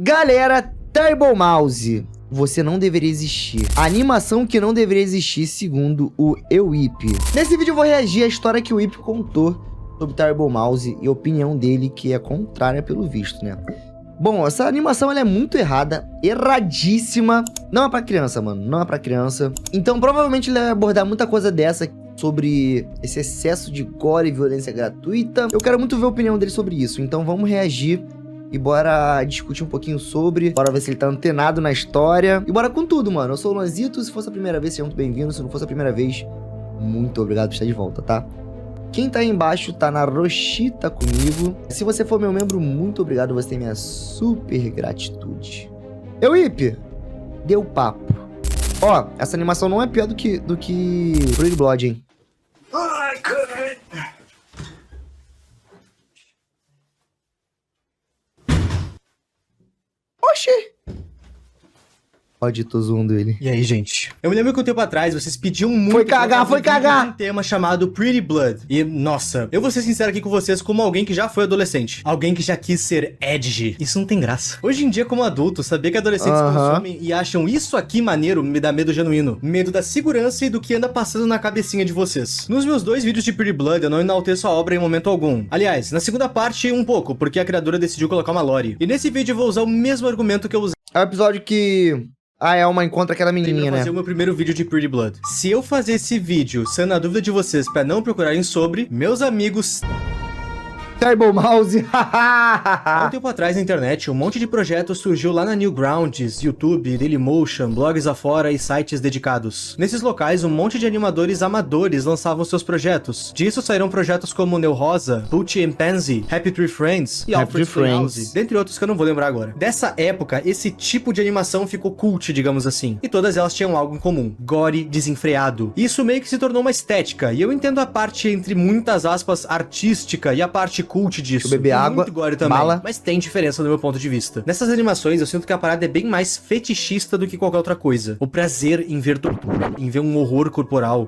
Galera, Terrible Mouse, você não deveria existir. A animação que não deveria existir, segundo o EWIP. Nesse vídeo eu vou reagir à história que o EWIP contou sobre Terrible Mouse e a opinião dele, que é contrária pelo visto, né? Bom, essa animação ela é muito errada, erradíssima. Não é pra criança, mano, não é pra criança. Então provavelmente ele vai abordar muita coisa dessa sobre esse excesso de gore e violência gratuita. Eu quero muito ver a opinião dele sobre isso, então vamos reagir. E bora discutir um pouquinho sobre, bora ver se ele tá antenado na história. E bora com tudo, mano. Eu sou o Luanzito, se fosse a primeira vez, seja muito bem-vindo. Se não fosse a primeira vez, muito obrigado por estar de volta, tá? Quem tá aí embaixo tá na Roshita comigo. Se você for meu membro, muito obrigado, você tem minha super gratitude. EWIP, deu papo. Ó, essa animação não é pior do que Pretty Blood, hein? Ai, caralho. Oxê! Pode, tô zoando ele. E aí, gente? Eu me lembro que um tempo atrás vocês pediam muito... Foi cagar! Um tema chamado Pretty Blood. E, nossa, eu vou ser sincero aqui com vocês como alguém que já foi adolescente. Alguém que já quis ser edgy. Isso não tem graça. Hoje em dia, como adulto, saber que adolescentes consomem e acham isso aqui maneiro me dá medo genuíno. Medo da segurança e do que anda passando na cabecinha de vocês. Nos meus 2 vídeos de Pretty Blood, eu não enalteço a obra em momento algum. Aliás, na segunda parte, um pouco, porque a criadora decidiu colocar uma lore. E nesse vídeo eu vou usar o mesmo argumento que eu usei. É o episódio que a Elma encontra aquela menininha, né? Fazer o meu primeiro vídeo de Pretty Blood. Se eu fazer esse vídeo sendo a dúvida de vocês pra não procurarem sobre, meus amigos... Terrible Mouse. Há um tempo atrás na internet, um monte de projetos surgiu lá na Newgrounds, YouTube, Dailymotion, blogs afora e sites dedicados. Nesses locais, um monte de animadores amadores lançavam seus projetos. Disso saíram projetos como Neo Rosa, Poochie and Pansy, Happy Tree Friends e Alfred's Playhouse, dentre outros que eu não vou lembrar agora. Dessa época, esse tipo de animação ficou cult, digamos assim. E todas elas tinham algo em comum: gore desenfreado. Isso meio que se tornou uma estética, e eu entendo a parte, entre muitas aspas, artística e a parte cult disso. Beber água, muito gore também, bala. mas tem diferença do meu ponto de vista. Nessas animações, eu sinto que a parada é bem mais fetichista do que qualquer outra coisa. O prazer em ver tortura, em ver um horror corporal,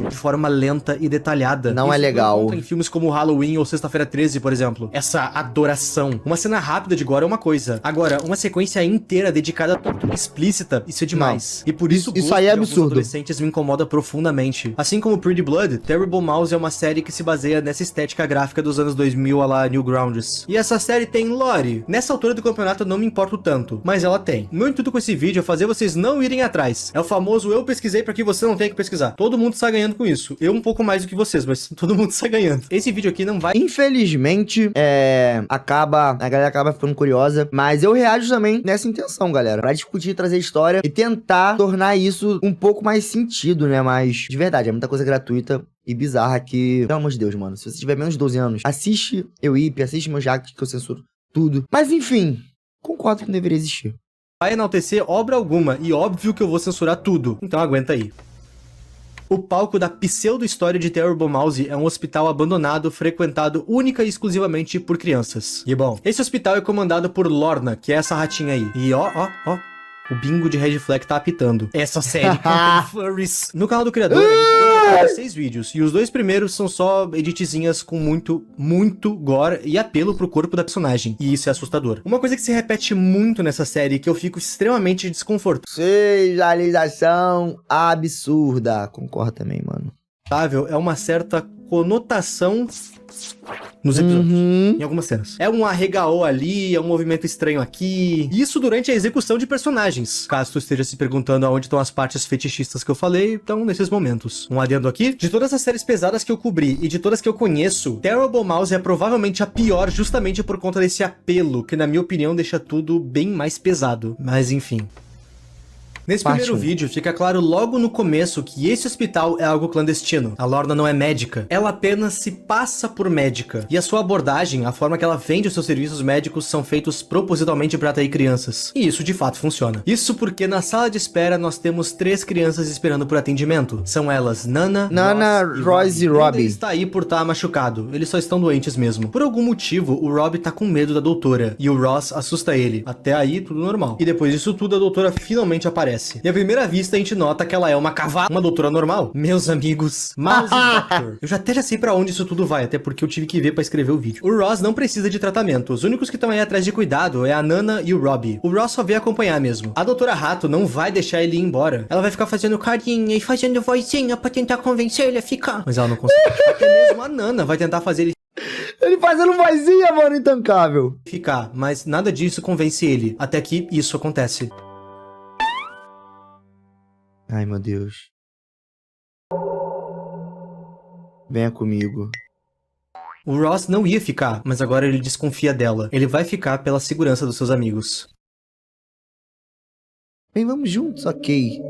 de forma lenta e detalhada. Não Isso é legal. em filmes como Halloween ou Sexta-feira 13, por exemplo. Essa adoração. Uma cena rápida de gore é uma coisa. Agora, uma sequência inteira dedicada a tortura explícita, isso é demais. Não. E por isso Isso aí é de alguns absurdo. adolescentes me incomoda profundamente. Assim como Pretty Blood, Terrible Mouse é uma série que se baseia nessa estética gráfica dos anos 2000 a lá Newgrounds. E essa série tem lore. Nessa altura do campeonato eu não me importo tanto, mas ela tem. O meu intuito com esse vídeo é fazer vocês não irem atrás. É o famoso eu pesquisei pra que você não tenha que pesquisar. Todo mundo está ganhando com isso. Eu um pouco mais do que vocês, mas todo mundo está ganhando. Esse vídeo aqui não vai... Infelizmente, a galera acaba ficando curiosa, mas eu reajo também nessa intenção, galera. Pra discutir, trazer história e tentar tornar isso um pouco mais sentido, né? Mas, de verdade, é muita coisa gratuita e bizarra que... Pelo amor de Deus, mano. Se você tiver menos de 12 anos, assiste EWIP, assiste meu Jack, que eu censuro tudo. Mas, enfim, concordo que não deveria existir. Vai enaltecer obra alguma, e óbvio que eu vou censurar tudo. Então aguenta aí. O palco da pseudo-história de Terrible Mouse é um hospital abandonado frequentado única e exclusivamente por crianças. E bom, esse hospital é comandado por Lorna, que é essa ratinha aí. E ó, o bingo de Red Flag tá apitando. Essa série contém furries. No canal do criador, a gente tem 6 vídeos. E os 2 primeiros são só editzinhas com muito gore e apelo pro corpo da personagem. E isso é assustador. Uma coisa que se repete muito nessa série, que eu fico extremamente desconfortável, Sexualização absurda. Concordo também, mano. é uma certa conotação nos episódios, em algumas cenas. É um arregaô ali, é um movimento estranho aqui. Isso durante a execução de personagens. Caso tu esteja se perguntando aonde estão as partes fetichistas que eu falei, então nesses momentos. Um adendo aqui: de todas as séries pesadas que eu cobri e de todas que eu conheço, Terrible Mouse é provavelmente a pior justamente por conta desse apelo, que na minha opinião deixa tudo bem mais pesado. Mas enfim. Nesse primeiro vídeo, fica claro logo no começo que esse hospital é algo clandestino. A Lorna não é médica. Ela apenas se passa por médica. E a sua abordagem, a forma que ela vende os seus serviços médicos, são feitos propositalmente para atrair crianças. E isso de fato funciona. Isso porque na sala de espera nós temos 3 crianças esperando por atendimento. São elas Nana, Ross e Robbie. Ele está aí por estar machucado. Eles só estão doentes mesmo. Por algum motivo, o Robbie tá com medo da doutora. E o Ross assusta ele. Até aí, tudo normal. E depois disso tudo, a doutora finalmente aparece. aparece. E à primeira vista a gente nota que ela é uma doutora normal. Meus amigos, Mouse Doctor. Eu até já sei pra onde isso tudo vai, até porque eu tive que ver pra escrever o vídeo. O Ross não precisa de tratamento. Os únicos que estão aí atrás de cuidado é a Nana e o Robbie. O Ross só veio acompanhar mesmo. A doutora Rato não vai deixar ele ir embora. Ela vai ficar fazendo carinha e fazendo vozinha pra tentar convencer ele a ficar. Mas ela não consegue. Até mesmo a Nana vai tentar fazer ele fazendo vozinha, mano, intancável. ficar, mas nada disso convence ele. Até que isso acontece. Ai, meu Deus. Venha comigo. O Ross não ia ficar, mas agora ele desconfia dela. Ele vai ficar pela segurança dos seus amigos. Bem, vamos juntos, ok.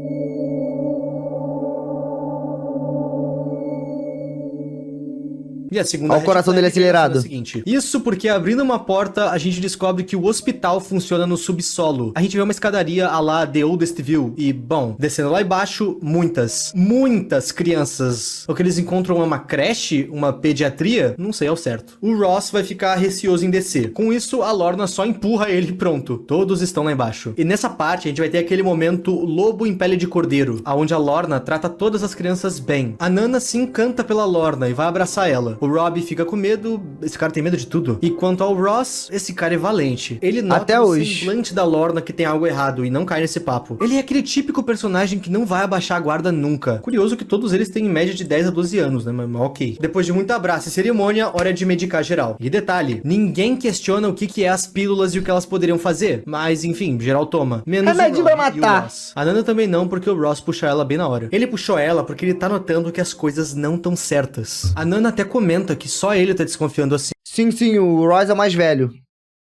E a segunda Olha o coração dele acelerado. É o seguinte. Isso porque abrindo uma porta, a gente descobre que o hospital funciona no subsolo. A gente vê uma escadaria a lá The Oldest View. E, bom, descendo lá embaixo, muitas crianças. O que eles encontram é uma creche? Uma pediatria? Não sei ao certo. O Ross vai ficar receoso em descer. Com isso, a Lorna só empurra ele e pronto. Todos estão lá embaixo. E nessa parte, a gente vai ter aquele momento lobo em pele de cordeiro, onde a Lorna trata todas as crianças bem. A Nana se encanta pela Lorna e vai abraçar ela. O Robbie fica com medo, esse cara tem medo de tudo. E quanto ao Ross, esse cara é valente. Ele nota até no hoje semblante da Lorna que tem algo errado e não cai nesse papo. Ele é aquele típico personagem que não vai abaixar a guarda nunca. Curioso que todos eles têm em média de 10 a 12 anos, né? Mas ok. Depois de muito abraço e cerimônia, hora de medicar geral. E detalhe, ninguém questiona o que é as pílulas e o que elas poderiam fazer. Mas enfim, geral toma. Menos remédio o vai Robbie e o matar. Ross. A Nana também não, porque o Ross puxa ela bem na hora. Ele puxou ela porque ele tá notando que as coisas não tão certas. A Nana até comenta que só ele tá desconfiando assim. Sim, o Ross é o mais velho.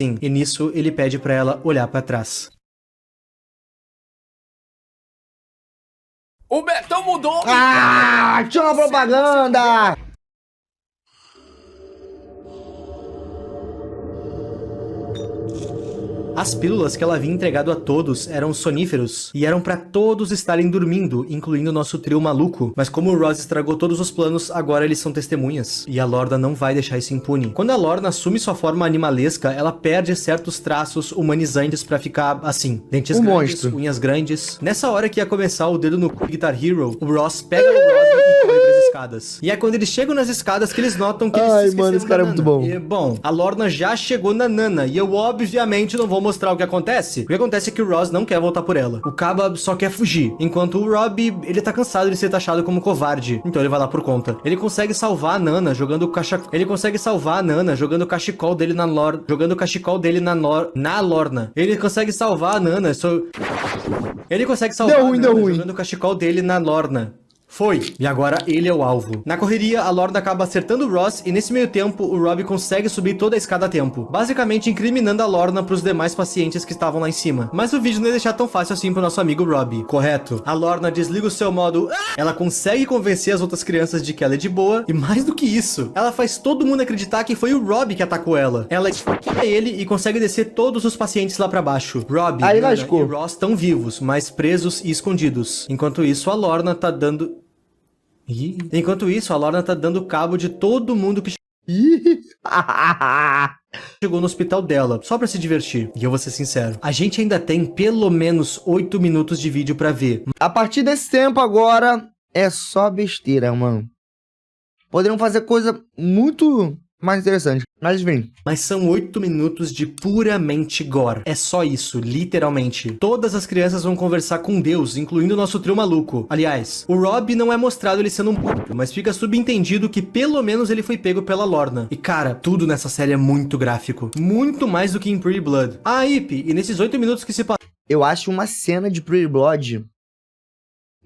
Sim, e nisso ele pede pra ela olhar pra trás. O Betão mudou! Ah, tinha uma propaganda! As pílulas que ela havia entregado a todos eram soníferos e eram pra todos estarem dormindo, incluindo o nosso trio maluco. Mas como o Ross estragou todos os planos, agora eles são testemunhas. E a Lorna não vai deixar isso impune. Quando a Lorna assume sua forma animalesca, ela perde certos traços humanizantes pra ficar assim. Dentes grandes, monstro. unhas grandes. Nessa hora que ia começar o dedo no Guitar Hero, o Ross pega o Robbie e corre pras escadas. E é quando eles chegam nas escadas que eles notam que eles se esqueceram mano, esse cara da é muito Nana. bom. E, bom, a Lorna já chegou na Nana e eu obviamente não vou mostrar o que acontece. O que acontece é que o Ross não quer voltar por ela. O Caba só quer fugir, enquanto o Robbie, ele tá cansado de ser taxado como covarde, então ele vai lá por conta. Ele consegue salvar a Nana jogando o cachecol dele na Lorna. Ele consegue salvar a Nana, ele consegue salvar a Nana jogando o cachecol dele na Lorna. Foi. E agora ele é o alvo. Na correria, a Lorna acaba acertando o Ross e nesse meio tempo, o Robbie consegue subir toda a escada a tempo, basicamente incriminando a Lorna pros demais pacientes que estavam lá em cima. Mas o vídeo não ia deixar tão fácil assim pro nosso amigo Robbie, correto? A Lorna desliga o seu modo... Ela consegue convencer as outras crianças de que ela é de boa, e mais do que isso, ela faz todo mundo acreditar que foi o Robbie que atacou ela. Ela esfaqueia ele e consegue descer todos os pacientes lá pra baixo. Robbie, Nana e Ross estão vivos, mas presos e escondidos. Enquanto isso, a Lorna tá dando... Enquanto isso, a Lorna tá dando cabo de todo mundo que chegou no hospital dela, só pra se divertir. E eu vou ser sincero, a gente ainda tem pelo menos 8 minutos de vídeo pra ver. A partir desse tempo agora, é só besteira, mano. Poderiam fazer coisa muito mais interessante. Mas vem. Mas são 8 minutos de puramente gore. É só isso, literalmente. Todas as crianças vão conversar com Deus, incluindo o nosso trio maluco. Aliás, o Robbie não é mostrado ele sendo um morto, mas fica subentendido que pelo menos ele foi pego pela Lorna. E cara, tudo nessa série é muito gráfico. Muito mais do que em Pretty Blood. Ah, Ip, e nesses 8 minutos que se Eu acho uma cena de Pretty Blood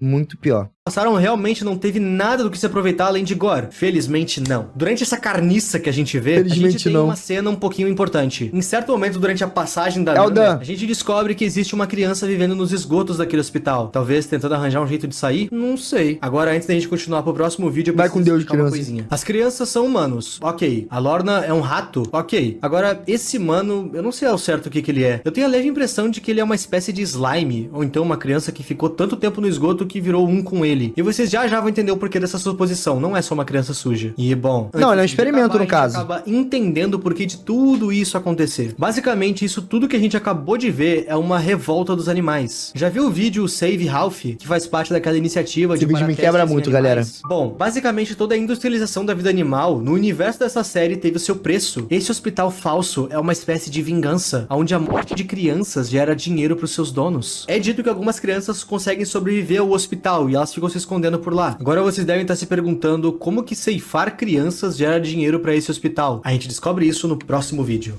muito pior. passaram, realmente não teve nada do que se aproveitar além de gore. Felizmente não. Durante essa carniça que a gente vê, a gente tem uma cena um pouquinho importante. Em certo momento, durante a passagem da Nana, a gente descobre que existe uma criança vivendo nos esgotos daquele hospital. Talvez tentando arranjar um jeito de sair? Não sei. Agora, antes da gente continuar pro próximo vídeo, eu vai com Deus, criança. Coisinha. As crianças são humanos. Ok. A Lorna é um rato. Ok. Agora, esse mano, eu não sei ao certo o que ele é. Eu tenho a leve impressão de que ele é uma espécie de slime, ou então uma criança que ficou tanto tempo no esgoto que virou um com ele. ele. E vocês já vão entender o porquê dessa suposição. Não é só uma criança suja. E, bom... Não, ele é um experimento, no caso. A gente acaba entendendo o porquê de tudo isso acontecer. Basicamente, isso tudo que a gente acabou de ver é uma revolta dos animais. Já viu o vídeo Save Ralph, que faz parte daquela iniciativa Esse vídeo me quebra muito, galera. Bom, basicamente toda a industrialização da vida animal no universo dessa série teve o seu preço. Esse hospital falso é uma espécie de vingança, onde a morte de crianças gera dinheiro para os seus donos. É dito que algumas crianças conseguem sobreviver ao hospital e elas ficam se escondendo por lá. Agora vocês devem estar se perguntando como que ceifar crianças gera dinheiro para esse hospital. A gente descobre isso no próximo vídeo.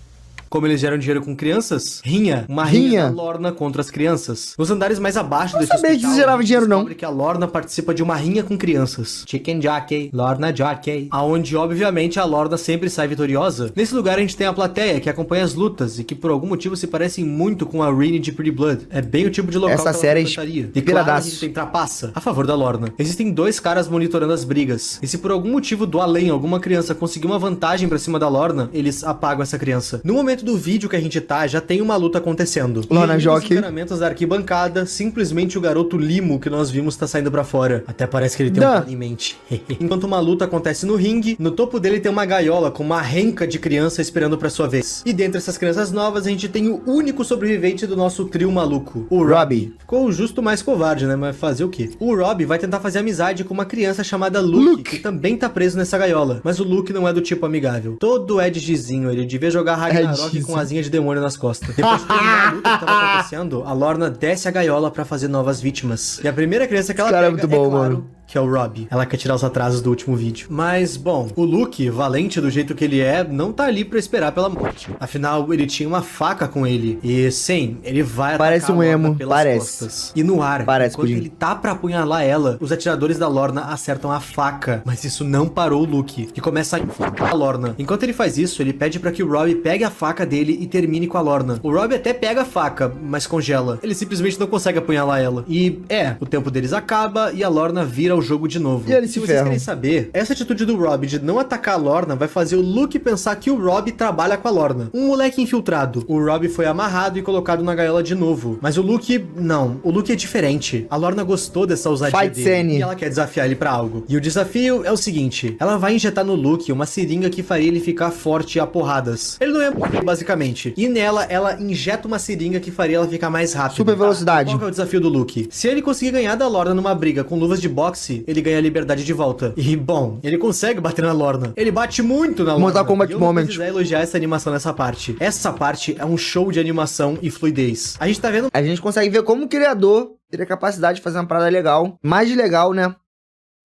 Como eles geram dinheiro com crianças? Uma rinha da Lorna contra as crianças. Nos andares mais abaixo desse hospital, que gerava dinheiro, não. Que a Lorna participa de uma rinha com crianças. Chicken Jockey, Lorna Jockey. Aonde, obviamente, a Lorna sempre sai vitoriosa. Nesse lugar a gente tem a plateia, que acompanha as lutas e que por algum motivo se parecem muito com a Rini de Pretty Blood. É bem o tipo de local essa que série frequentaria. E claro, a gente tem trapaça a favor da Lorna. Existem dois caras monitorando as brigas. E se por algum motivo do além alguma criança conseguir uma vantagem pra cima da Lorna, eles apagam essa criança. No momento do vídeo que a gente tá, já tem uma luta acontecendo. Lorna Jockey. Nos encanamentos da arquibancada, simplesmente o garoto Limo que nós vimos tá saindo pra fora. Até parece que ele tem um plano em mente. Enquanto uma luta acontece no ringue, no topo dele tem uma gaiola com uma renca de criança esperando pra sua vez. E dentre essas crianças novas, a gente tem o único sobrevivente do nosso trio maluco, o Robbie. Ficou justo mais covarde, né? Mas fazer o quê? O Robbie vai tentar fazer amizade com uma criança chamada Luke, que também tá preso nessa gaiola. Mas o Luke não é do tipo amigável. Todo edgyzinho, ele devia jogar Ragnarok com asinha de demônio nas costas. Depois de terminar a luta que tava acontecendo, a Lorna desce a gaiola pra fazer novas vítimas. E a primeira criança que ela pega, é muito bom, mano, que é o Robbie. Ela quer tirar os atrasos do último vídeo. Mas, bom, o Luke, valente do jeito que ele é, não tá ali pra esperar pela morte. Afinal, ele tinha uma faca com ele. E, sim, ele vai atacar a Lorna pelas costas. E no ar, enquanto ele tá pra apunhalar ela, os atiradores da Lorna acertam a faca. Mas isso não parou o Luke, que começa a enforcar a Lorna. Enquanto ele faz isso, ele pede pra que o Robbie pegue a faca dele e termine com a Lorna. O Robbie até pega a faca, mas congela. Ele simplesmente não consegue apunhalar ela. E, o tempo deles acaba e a Lorna vira o jogo de novo. E eles se vocês ferram. querem saber, essa atitude do Robbie de não atacar a Lorna vai fazer o Luke pensar que o Robbie trabalha com a Lorna. Um moleque infiltrado. O Robbie foi amarrado e colocado na gaiola de novo. Mas o Luke, não. O Luke é diferente. A Lorna gostou dessa ousadia dele. E ela quer desafiar ele pra algo. E o desafio é o seguinte. Ela vai injetar no Luke uma seringa que faria ele ficar forte a porradas. Ele não é basicamente. E nela, ela injeta uma seringa que faria ela ficar mais rápida. Super velocidade. Qual que é o desafio do Luke? Se ele conseguir ganhar da Lorna numa briga com luvas de boxe, ele ganha a liberdade de volta. E, bom, ele consegue bater na Lorna. Ele bate muito na Lorna. Mortal Kombat Moment. Eu não elogiar essa animação nessa parte. Essa parte é um show de animação e fluidez. A gente tá vendo... A gente consegue ver como o criador teria capacidade de fazer uma parada legal. Mais legal, né?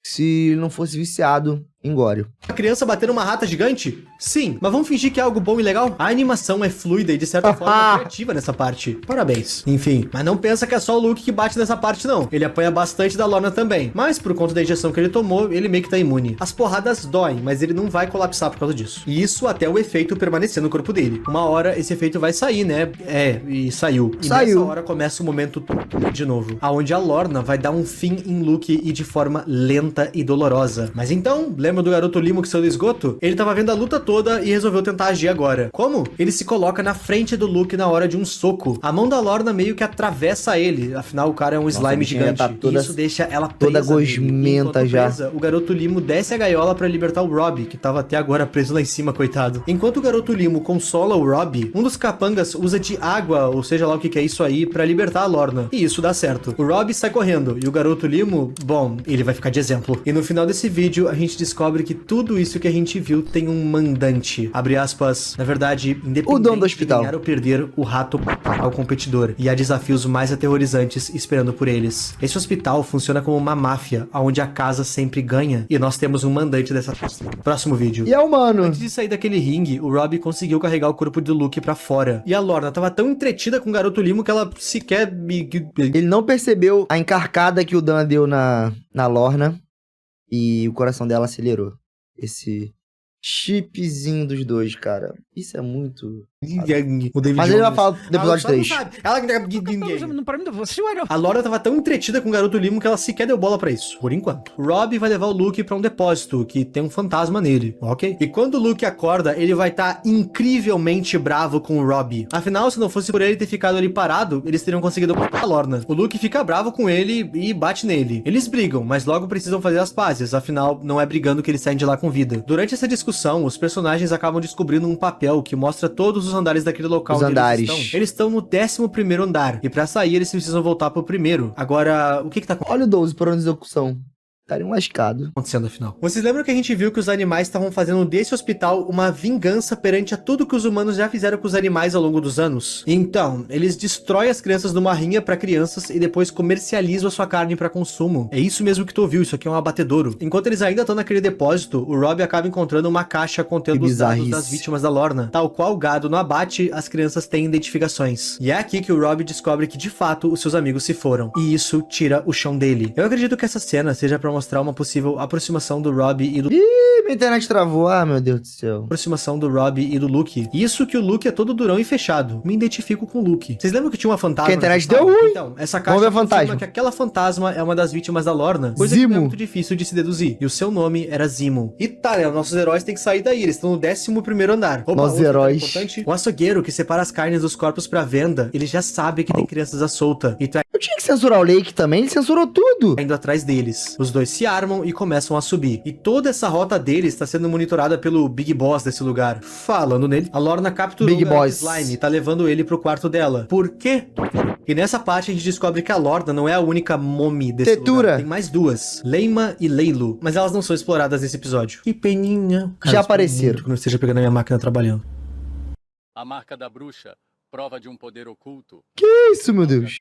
Se ele não fosse viciado em gore. A criança batendo uma rata gigante? Sim, mas vamos fingir que é algo bom e legal? A animação é fluida e de certa forma criativa nessa parte. Parabéns. Enfim, mas não pensa que é só o Luke que bate nessa parte não. Ele apanha bastante da Lorna também. Mas por conta da injeção que ele tomou, ele meio que tá imune. As porradas doem, mas ele não vai colapsar por causa disso. E isso até o efeito permanecer no corpo dele. Uma hora esse efeito vai sair, né? E saiu. E nessa hora começa o momento de novo. Aonde a Lorna vai dar um fim em Luke e de forma lenta e dolorosa. Mas então, lembra do garoto Limo que saiu do esgoto? Ele tava vendo a luta toda e resolveu tentar agir agora. Como? Ele se coloca na frente do Luke na hora de um soco. A mão da Lorna meio que atravessa ele. Afinal, o cara é um slime gigante. Tá toda, e isso deixa ela presa. Toda gosmenta já. Presa, o garoto Limo desce a gaiola pra libertar o Robbie, que tava até agora preso lá em cima, coitado. Enquanto o garoto Limo consola o Robbie, um dos capangas usa de água, ou seja lá o que é isso aí, pra libertar a Lorna. E isso dá certo. O Robbie sai correndo. E o garoto Limo, bom, ele vai ficar de exemplo. E no final desse vídeo, a gente descobre que tudo isso que a gente viu tem um mandante. Abre aspas. Na verdade, independente o dono do hospital. De ganhar ou perder, o rato ao competidor. E há desafios mais aterrorizantes esperando por eles. Esse hospital funciona como uma máfia, onde a casa sempre ganha. E nós temos um mandante dessa festa. Próximo vídeo. E é humano. Antes de sair daquele ringue, o Robbie conseguiu carregar o corpo do Luke pra fora. E a Lorna tava tão entretida com o garoto Limo que ela sequer... Ele não percebeu a encarcada que o Dan deu na Lorna. E o coração dela acelerou. Esse chipzinho dos dois, cara. Isso é muito O David Mas ele vai Jones. falar do episódio 3. A Laura tava tão entretida com o Garoto Limo que ela sequer deu bola pra isso, por enquanto. O Rob vai levar o Luke pra um depósito, que tem um fantasma nele, ok? E quando o Luke acorda, ele vai estar incrivelmente bravo com o Rob. Afinal, se não fosse por ele ter ficado ali parado, eles teriam conseguido a Lorna. O Luke fica bravo com ele e bate nele. Eles brigam, mas logo precisam fazer as pazes, afinal, não é brigando que eles saem de lá com vida. Durante essa discussão, os personagens acabam descobrindo um papel que mostra todos os andares daquele local onde eles estão no 11º andar, e pra sair eles precisam voltar pro primeiro. Agora, o que tá Olha o 12 por onde de execução. Estaria lascado. Acontecendo afinal. Vocês lembram que a gente viu que os animais estavam fazendo desse hospital uma vingança perante a tudo que os humanos já fizeram com os animais ao longo dos anos? Então, eles destroem as crianças numa rinha pra crianças e depois comercializam a sua carne pra consumo. É isso mesmo que tu ouviu, isso aqui é um abatedouro. Enquanto eles ainda estão naquele depósito, o Rob acaba encontrando uma caixa contendo os dados das vítimas da Lorna. Tal qual o gado no abate, as crianças têm identificações. E é aqui que o Rob descobre que de fato os seus amigos se foram. E isso tira o chão dele. Eu acredito que essa cena seja pra mostrar uma possível aproximação do Rob e do... Ih, minha internet travou. Ah, meu Deus do céu. Aproximação do Rob e do Luke. Isso que o Luke é todo durão e fechado. Me identifico com o Luke. Vocês lembram que tinha uma fantasma? Que a internet deu ruim. Então, essa caixa confirma que aquela fantasma é uma das vítimas da Lorna. Coisa que não é muito difícil de se deduzir. E o seu nome era Zimo. E tá, né? Os nossos heróis têm que sair daí. Eles estão no 11º andar. Opa, nossos heróis. O açougueiro que separa as carnes dos corpos pra venda, ele já sabe que tem crianças à solta. E tu Eu tinha que censurar o Lake também, ele censurou tudo. indo atrás deles. Os dois se armam e começam a subir. E toda essa rota deles está sendo monitorada pelo Big Boss desse lugar. Falando nele, a Lorna capturou Big o Boss. Slime e tá levando ele pro quarto dela. Por quê? E nessa parte a gente descobre que a Lorna não é a única mommy desse lugar. Tem mais duas, Leima e Leilu, mas elas não são exploradas nesse episódio. Que peninha. Já apareceram. Que não esteja pegando a minha máquina trabalhando. A marca da bruxa, prova de um poder oculto. Que isso, meu Deus?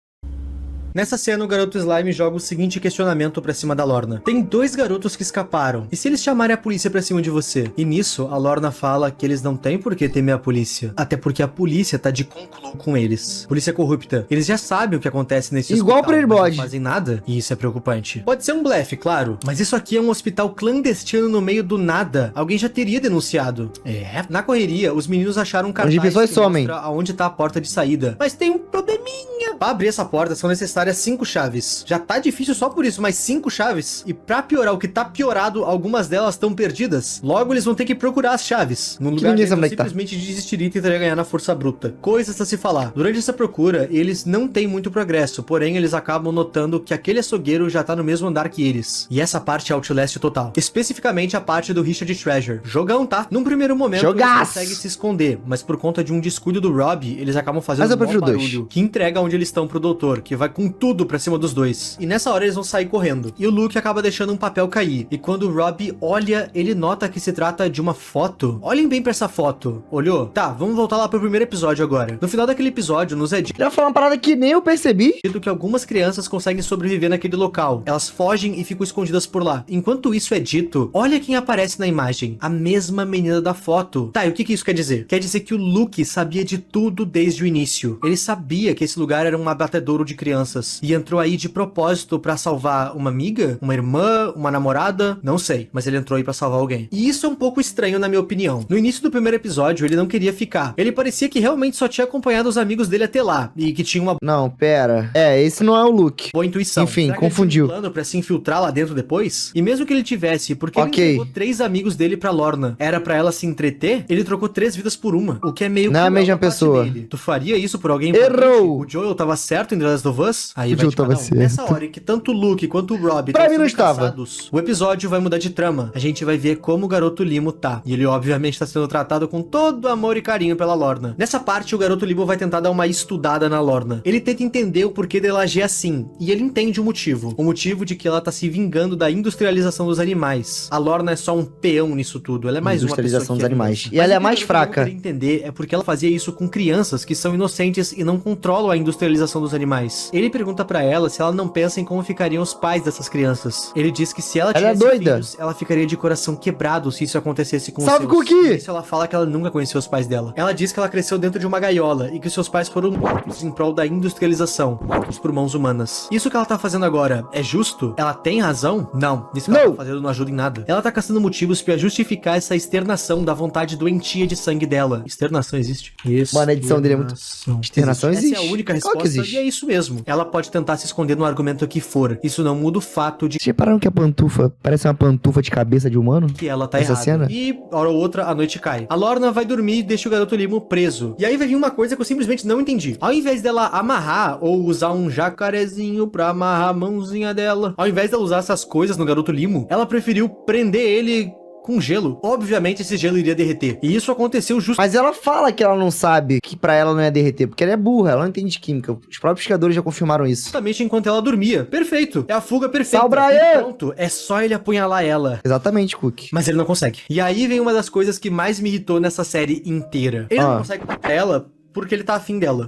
Nessa cena, o garoto Slime joga o seguinte questionamento pra cima da Lorna. Tem 2 garotos que escaparam. E se eles chamarem a polícia pra cima de você? E nisso, a Lorna fala que eles não têm por que temer a polícia. Até porque a polícia tá de conclu com eles. Polícia corrupta. Eles já sabem o que acontece nesse Igual hospital, pro mas Airbod. não fazem nada. E isso é preocupante. Pode ser um blefe, claro. Mas isso aqui é um hospital clandestino no meio do nada. Alguém já teria denunciado. É. Na correria, os meninos acharam um cartaz pessoas que somem. mostra aonde tá a porta de saída. Mas tem um probleminha. Pra abrir essa porta, são necessárias 5 chaves. Já tá difícil só por isso, mas 5 chaves. E pra piorar o que tá piorado, algumas delas estão perdidas. Logo, eles vão ter que procurar as chaves. No lugar de simplesmente desistir e tentar ganhar na força bruta. Coisas a se falar. Durante essa procura, eles não têm muito progresso, porém eles acabam notando que aquele açougueiro já tá no mesmo andar que eles. E essa parte é Outlast total. Especificamente a parte do Richard Treasure. Jogão, tá? Num primeiro momento, eles conseguem se esconder, mas por conta de um descuido do Rob, eles acabam fazendo um barulho que entrega onde eles estão pro doutor, que vai com tudo pra cima dos dois. E nessa hora eles vão sair correndo. E o Luke acaba deixando um papel cair. E quando o Rob olha, ele nota que se trata de uma foto. Olhem bem pra essa foto. Olhou? Tá, vamos voltar lá pro primeiro episódio agora. No final daquele episódio, nos é dito... Já falou uma parada que nem eu percebi. Que algumas crianças conseguem sobreviver naquele local. Elas fogem e ficam escondidas por lá. Enquanto isso é dito, olha quem aparece na imagem. A mesma menina da foto. Tá, e o que isso quer dizer? Quer dizer que o Luke sabia de tudo desde o início. Ele sabia que esse lugar era um abatedouro de crianças. E entrou aí de propósito pra salvar uma amiga, uma irmã, uma namorada, não sei, mas ele entrou aí pra salvar alguém. E isso é um pouco estranho na minha opinião. No início do primeiro episódio, ele não queria ficar. Ele parecia que realmente só tinha acompanhado os amigos dele até lá, e que tinha uma... Não, pera. Esse não é o Luke. Boa intuição. Enfim, será confundiu. Que ele tinha um plano pra se infiltrar lá dentro depois? E mesmo que ele tivesse, porque ele entregou 3 amigos dele pra Lorna, era pra ela se entreter, ele trocou 3 vidas por uma, o que é meio... Não é a mesma pessoa. Tu faria isso por alguém? Errou! O Joel tava certo em The Last of Us? Aí o Joel tava certo. Nessa hora em que tanto o Luke quanto o Rob pra mim não estava. O episódio vai mudar de trama. A gente vai ver como o garoto Limo tá. E ele obviamente tá sendo tratado com todo amor e carinho pela Lorna. Nessa parte, o garoto Limo vai tentar dar uma estudada na Lorna. Ele tenta entender o porquê dela agir assim. E ele entende o motivo. O motivo de que ela tá se vingando da industrialização dos animais. A Lorna é só um peão nisso tudo. Ela é mais uma pessoa dos animais. E ela é mais fraca. Entender é porque ela fazia isso com crianças que são inocentes e não controlam a industrialização dos animais. Ele pergunta pergunta pra ela se ela não pensa em como ficariam os pais dessas crianças. Ele diz que se ela Ela é tivesse doida. filhos, ela ficaria de coração quebrado se isso acontecesse com Salve, os seus. Cookie! Isso ela fala que ela nunca conheceu os pais dela. Ela diz que ela cresceu dentro de uma gaiola e que seus pais foram mortos em prol da industrialização, mortos por mãos humanas. Isso que ela tá fazendo agora é justo? Ela tem razão? Não. Isso que ela tá fazendo não ajuda em nada. Ela tá caçando motivos pra justificar essa externação da vontade doentia de sangue dela. Externação existe? Isso. Mano, a edição dele é muito... Externação existe. Essa é a única Claro que resposta existe. e é isso mesmo. Ela pode tentar se esconder no argumento que for. Isso não muda o fato de Vocês repararam que a pantufa parece uma pantufa de cabeça de humano? que ela tá Essa errada. cena? E, hora ou outra, a noite cai. A Lorna vai dormir e deixa o garoto Limo preso. E aí vai vir uma coisa que eu simplesmente não entendi. Ao invés dela amarrar ou usar um jacarezinho pra amarrar a mãozinha dela, ao invés dela usar essas coisas no garoto Limo, ela preferiu prender ele com gelo. Obviamente esse gelo iria derreter. E isso aconteceu justamente Mas ela fala que ela não sabe, que pra ela não é derreter, porque ela é burra, ela não entende de química. Os próprios criadores já confirmaram isso. enquanto ela dormia. Perfeito. É a fuga perfeita. Sal Brian! E pronto. É só ele apunhalar ela. Exatamente, Cook. Mas ele não consegue. E aí vem uma das coisas que mais me irritou nessa série inteira. Ele não consegue matar ela porque ele tá afim dela.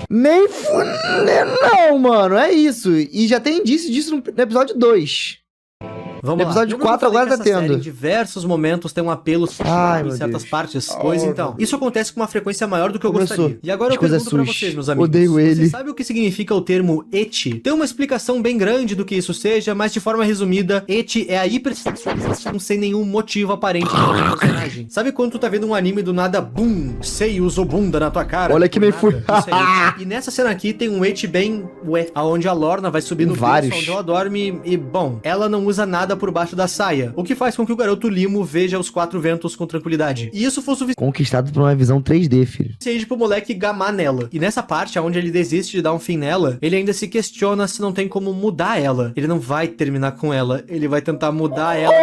Nem não, mano, é isso. E já tem indício disso no episódio 2. Vamos No episódio lá. 4 agora tá Essa série, tendo. em diversos momentos tem um apelo Ai, em meu certas Deus. partes. Pois então. Isso acontece com uma frequência maior do que eu Começou. gostaria. E agora As eu coisas pergunto pra sus. vocês, meus amigos. Odeio ele. Você sabe o que significa o termo eti? Tem uma explicação bem grande do que isso seja, mas de forma resumida, eti é a hipersexualização sem nenhum motivo aparente do personagem. Sabe quando tu tá vendo um anime do nada, bum, sei usou bunda na tua cara? Olha que Do nem nada. fui. Isso é eti. E nessa cena aqui tem um eti bem ué, aonde a Lorna vai subir no Vários. berço onde ela dorme e, bom, ela não usa nada por baixo da saia, o que faz com que o garoto Limo veja os 4 ventos com tranquilidade. E isso foi o Conquistado por uma visão 3D, filho. suficiente pro moleque gamar nela. E nessa parte, onde ele desiste de dar um fim nela, ele ainda se questiona se não tem como mudar ela. Ele não vai terminar com ela, ele vai tentar mudar ela.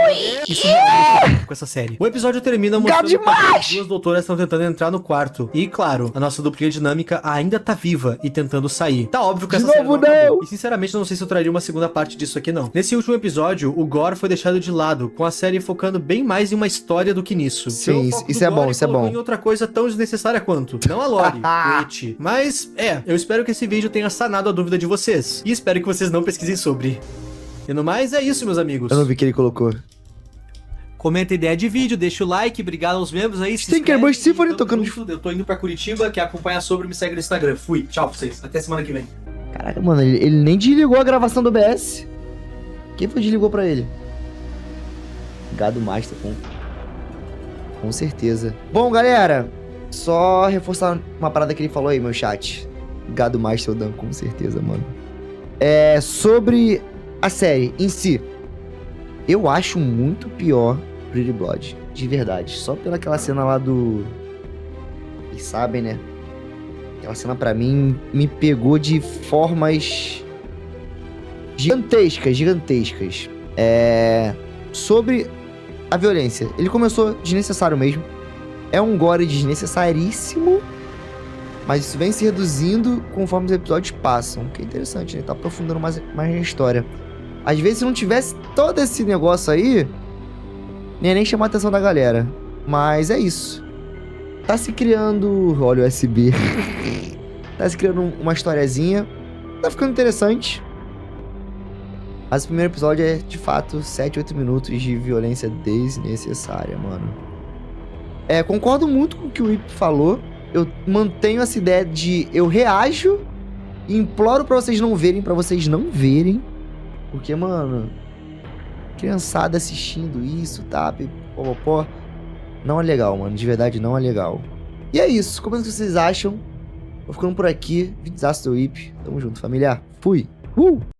Isso é com essa série. O episódio termina mostrando que as duas doutoras estão tentando entrar no quarto. E, claro, a nossa duplinha dinâmica ainda tá viva e tentando sair. Tá óbvio que De essa série novo, não acabou. não! E, sinceramente, eu não sei se eu traria uma segunda parte disso aqui, não. Nesse último episódio, o gore foi deixado de lado, com a série focando bem mais em uma história do que nisso. Sim, Pelo foco isso do é bom, gore, isso é colocou bom. em outra coisa tão desnecessária quanto. Não a Lori, o Eti. Mas, eu espero que esse vídeo tenha sanado a dúvida de vocês. E espero que vocês não pesquisem sobre. E no mais, é isso, meus amigos. Eu não vi o que ele colocou. Comenta a ideia de vídeo, deixa o like, obrigado aos membros aí. Stinkerbush Symphony tocando de... Eu tô indo pra Curitiba, quer acompanhar sobre, me segue no Instagram. Fui, tchau pra vocês. Até semana que vem. Caraca, mano, ele nem desligou a gravação do OBS. Quem foi que desligou pra ele? Gado Master, com certeza. Bom, galera, só reforçar uma parada que ele falou aí, meu chat. Gado Master, Dan, com certeza, mano. Sobre a série em si. Eu acho muito pior Pretty Blood, de verdade. Só pelaquela cena lá do... Vocês sabem, né? Aquela cena pra mim me pegou de formas gigantescas. Sobre a violência. Ele começou desnecessário mesmo. É um gore desnecessaríssimo. Mas isso vem se reduzindo conforme os episódios passam. O que é interessante, né? Tá aprofundando mais na história. Às vezes, se não tivesse todo esse negócio aí, nem ia nem chamar a atenção da galera. Mas é isso. Tá se criando... Olha o USB. Tá se criando uma historiazinha. Tá ficando interessante. Mas o primeiro episódio é, de fato, 7, 8 minutos de violência desnecessária, mano. Concordo muito com o que o Ip falou. Eu mantenho essa ideia de... Eu reajo e imploro pra vocês não verem, Porque, mano... Criançada assistindo isso, tá? Pó. Não é legal, mano. De verdade, não é legal. E é isso. Como é que vocês acham? Vou ficando por aqui. Vídeozaço do Ip. Tamo junto, família. Fui.